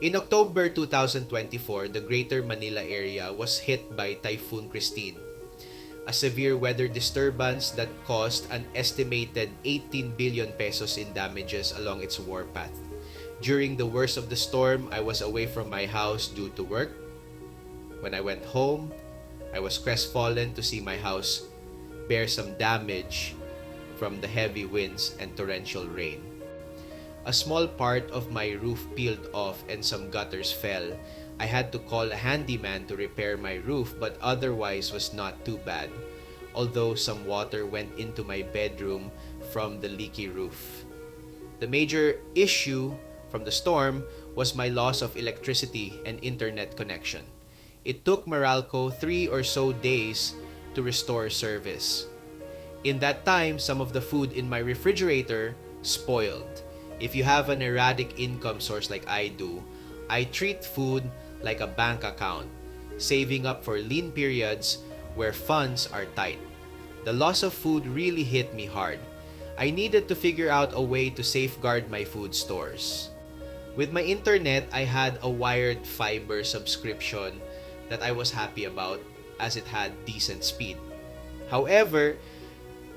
In October 2024, the Greater Manila area was hit by Typhoon Kristine, a severe weather disturbance that caused an estimated 18 billion pesos in damages along its warpath. During the worst of the storm, I was away from my house due to work. When I went home, I was crestfallen to see my house bear some damage from the heavy winds and torrential rain. A small part of my roof peeled off and some gutters fell. I had to call a handyman to repair my roof, but otherwise was not too bad, although some water went into my bedroom from the leaky roof. The major issue from the storm was my loss of electricity and internet connection. It took Meralco 3 or so days to restore service. In that time, some of the food in my refrigerator spoiled. If you have an erratic income source like I do, I treat food like a bank account, saving up for lean periods where funds are tight. The loss of food really hit me hard. I needed to figure out a way to safeguard my food stores. With my internet, I had a wired fiber subscription that I was happy about as it had decent speed. However,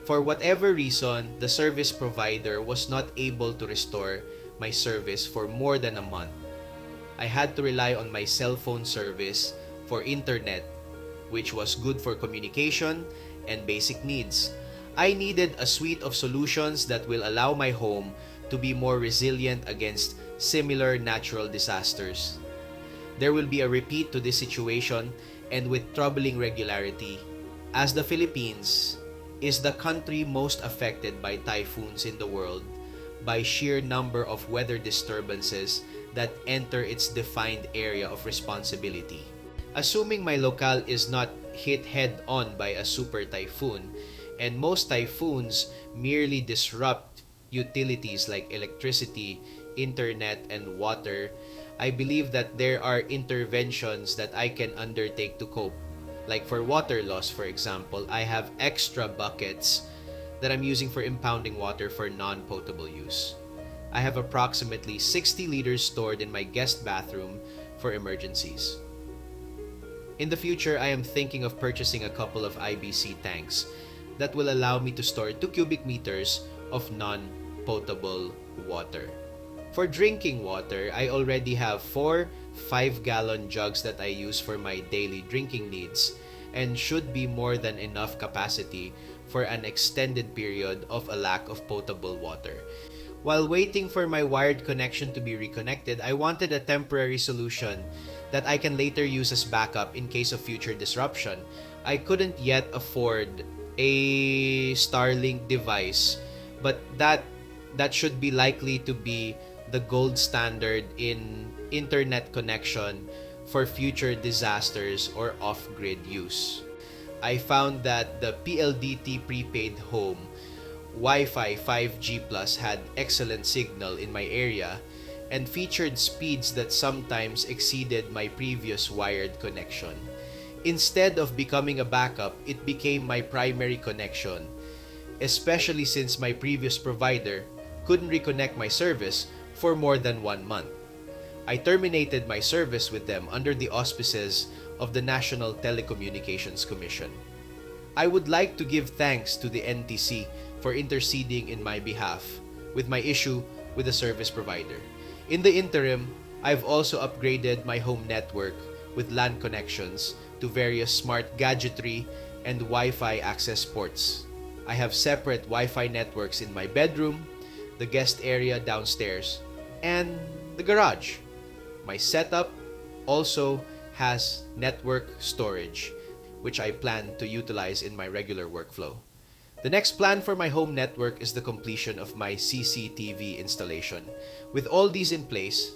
for whatever reason, the service provider was not able to restore my service for more than a month. I had to rely on my cell phone service for internet, which was good for communication and basic needs. I needed a suite of solutions that will allow my home to be more resilient against similar natural disasters. There will be a repeat to this situation and with troubling regularity, as the Philippines is the country most affected by typhoons in the world by sheer number of weather disturbances that enter its defined area of responsibility. Assuming my locale is not hit head-on by a super typhoon, and most typhoons merely disrupt utilities like electricity, internet, and water, I believe that there are interventions that I can undertake to cope. Like for water loss, for example, I have extra buckets that I'm using for impounding water for non-potable use. I have approximately 60 liters stored in my guest bathroom for emergencies. In the future, I am thinking of purchasing a couple of IBC tanks that will allow me to store 2 cubic meters of non-potable water. For drinking water, I already have 4 5-gallon jugs that I use for my daily drinking needs and should be more than enough capacity for an extended period of a lack of potable water. While waiting for my wired connection to be reconnected, I wanted a temporary solution that I can later use as backup in case of future disruption. I couldn't yet afford a Starlink device, but that should be likely to be the gold standard in internet connection for future disasters or off-grid use. I found that the PLDT prepaid home Wi-Fi 5G Plus had excellent signal in my area and featured speeds that sometimes exceeded my previous wired connection. Instead of becoming a backup, it became my primary connection, especially since my previous provider couldn't reconnect my service for more than 1 month. I terminated my service with them under the auspices of the National Telecommunications Commission. I would like to give thanks to the NTC for interceding in my behalf with my issue with the service provider. In the interim, I've also upgraded my home network with LAN connections to various smart gadgetry and Wi-Fi access ports. I have separate Wi-Fi networks in my bedroom, the guest area downstairs, and the garage. My setup also has network storage, which I plan to utilize in my regular workflow. The next plan for my home network is the completion of my CCTV installation. With all these in place,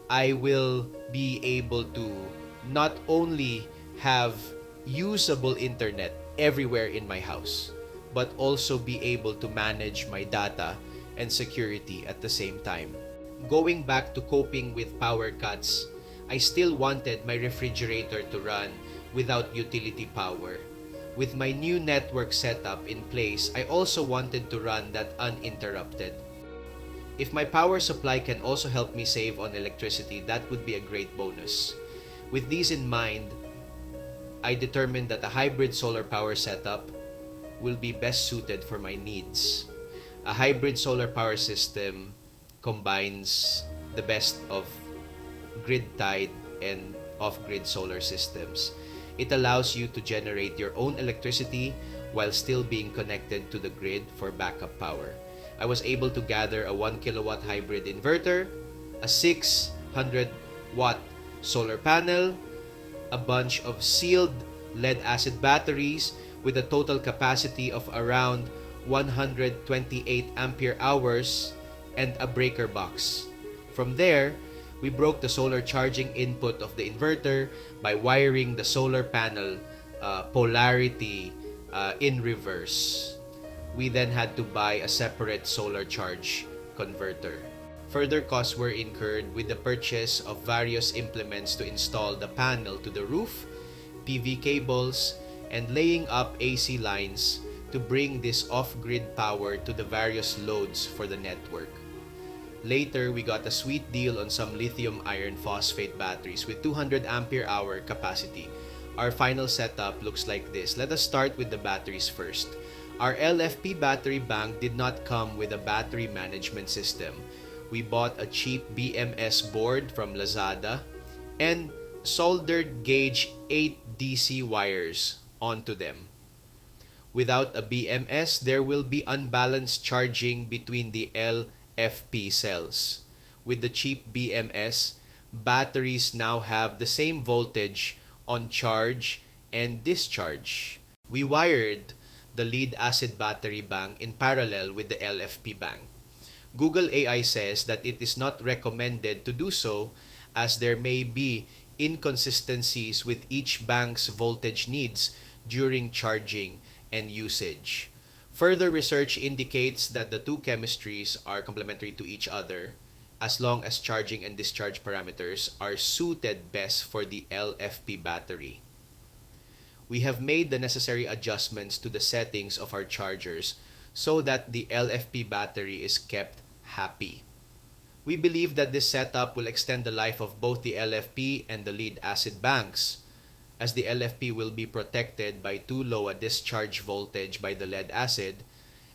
I will be able to not only have usable internet everywhere in my house, but also be able to manage my data and security at the same time. Going back to coping with power cuts, I still wanted my refrigerator to run without utility power. With my new network setup in place, I also wanted to run that uninterrupted. If my power supply can also help me save on electricity, that would be a great bonus. With these in mind, I determined that a hybrid solar power setup will be best suited for my needs. A hybrid solar power system combines the best of grid-tied and off-grid solar systems. It allows you to generate your own electricity while still being connected to the grid for backup power. I was able to gather a 1 kilowatt hybrid inverter, a 600 watt solar panel, a bunch of sealed lead acid batteries with a total capacity of around 128 ampere hours, and a breaker box. From there, we broke the solar charging input of the inverter by wiring the solar panel polarity in reverse. We then had to buy a separate solar charge converter. Further costs were incurred with the purchase of various implements to install the panel to the roof, PV cables, and laying up AC lines to bring this off-grid power to the various loads for the network. Later, we got a sweet deal on some lithium iron phosphate batteries with 200 ampere hour capacity. Our final setup looks like this. Let us start with the batteries first. Our LFP battery bank did not come with a battery management system. We bought a cheap BMS board from Lazada and soldered gauge 8 DC wires onto them. Without a BMS, there will be unbalanced charging between the LFP cells. With the cheap BMS, batteries now have the same voltage on charge and discharge. We wired the lead acid battery bank in parallel with the LFP bank. Google AI says that it is not recommended to do so as there may be inconsistencies with each bank's voltage needs during charging and usage. Further research indicates that the two chemistries are complementary to each other as long as charging and discharge parameters are suited best for the LFP battery. We have made the necessary adjustments to the settings of our chargers so that the LFP battery is kept happy. We believe that this setup will extend the life of both the LFP and the lead acid banks, as the LFP will be protected by too low a discharge voltage by the lead acid,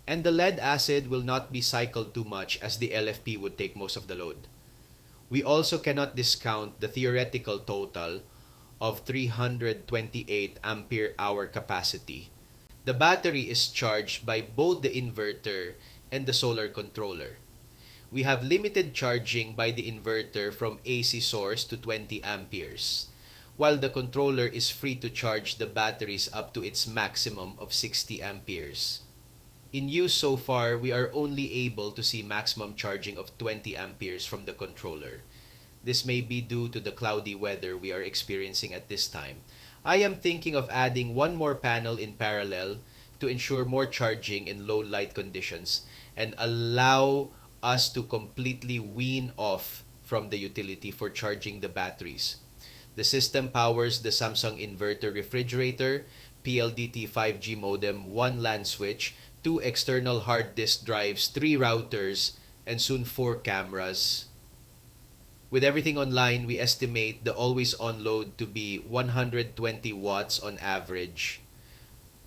and the lead acid will not be cycled too much as the LFP would take most of the load. We also cannot discount the theoretical total of 328 ampere hour capacity. The battery is charged by both the inverter and the solar controller. We have limited charging by the inverter from AC source to 20 amperes, while the controller is free to charge the batteries up to its maximum of 60 amperes. In use so far, we are only able to see maximum charging of 20 amperes from the controller. This may be due to the cloudy weather we are experiencing at this time. I am thinking of adding one more panel in parallel to ensure more charging in low light conditions and allow us to completely wean off from the utility for charging the batteries. The system powers the Samsung inverter refrigerator, PLDT 5G modem, one LAN switch, 2 external hard disk drives, 3 routers, and soon 4 cameras. With everything online, we estimate the always-on load to be 120 watts on average.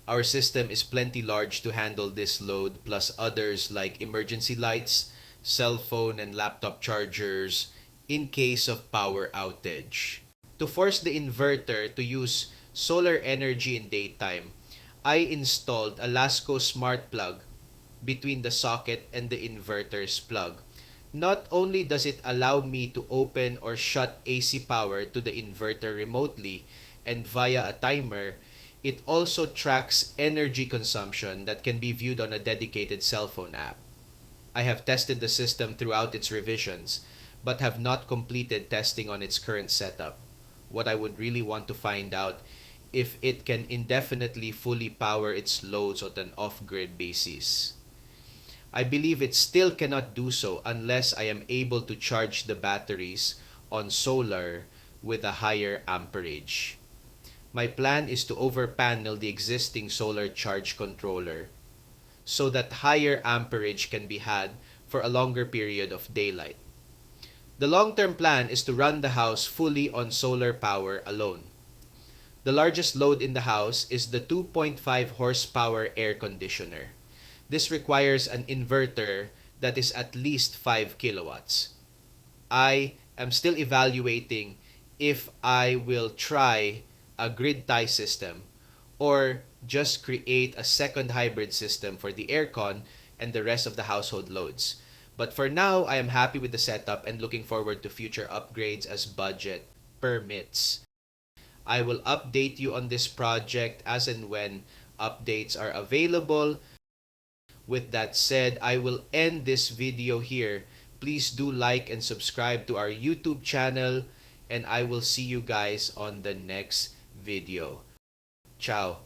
Our system is plenty large to handle this load, plus others like emergency lights, cell phone and laptop chargers in case of power outage. To force the inverter to use solar energy in daytime, I installed a Lasco smart plug between the socket and the inverter's plug. Not only does it allow me to open or shut AC power to the inverter remotely and via a timer, it also tracks energy consumption that can be viewed on a dedicated cell phone app. I have tested the system throughout its revisions, but have not completed testing on its current setup. What I would really want to find out if it can indefinitely fully power its loads on an off-grid basis. I believe it still cannot do so unless I am able to charge the batteries on solar with a higher amperage. My plan is to overpanel the existing solar charge controller so that higher amperage can be had for a longer period of daylight. The long-term plan is to run the house fully on solar power alone. The largest load in the house is the 2.5 horsepower air conditioner. This requires an inverter that is at least 5 kilowatts. I am still evaluating if I will try a grid tie system or just create a second hybrid system for the aircon and the rest of the household loads. But for now, I am happy with the setup and looking forward to future upgrades as budget permits. I will update you on this project as and when updates are available. With that said, I will end this video here. Please do like and subscribe to our YouTube channel, and I will see you guys on the next video. Ciao.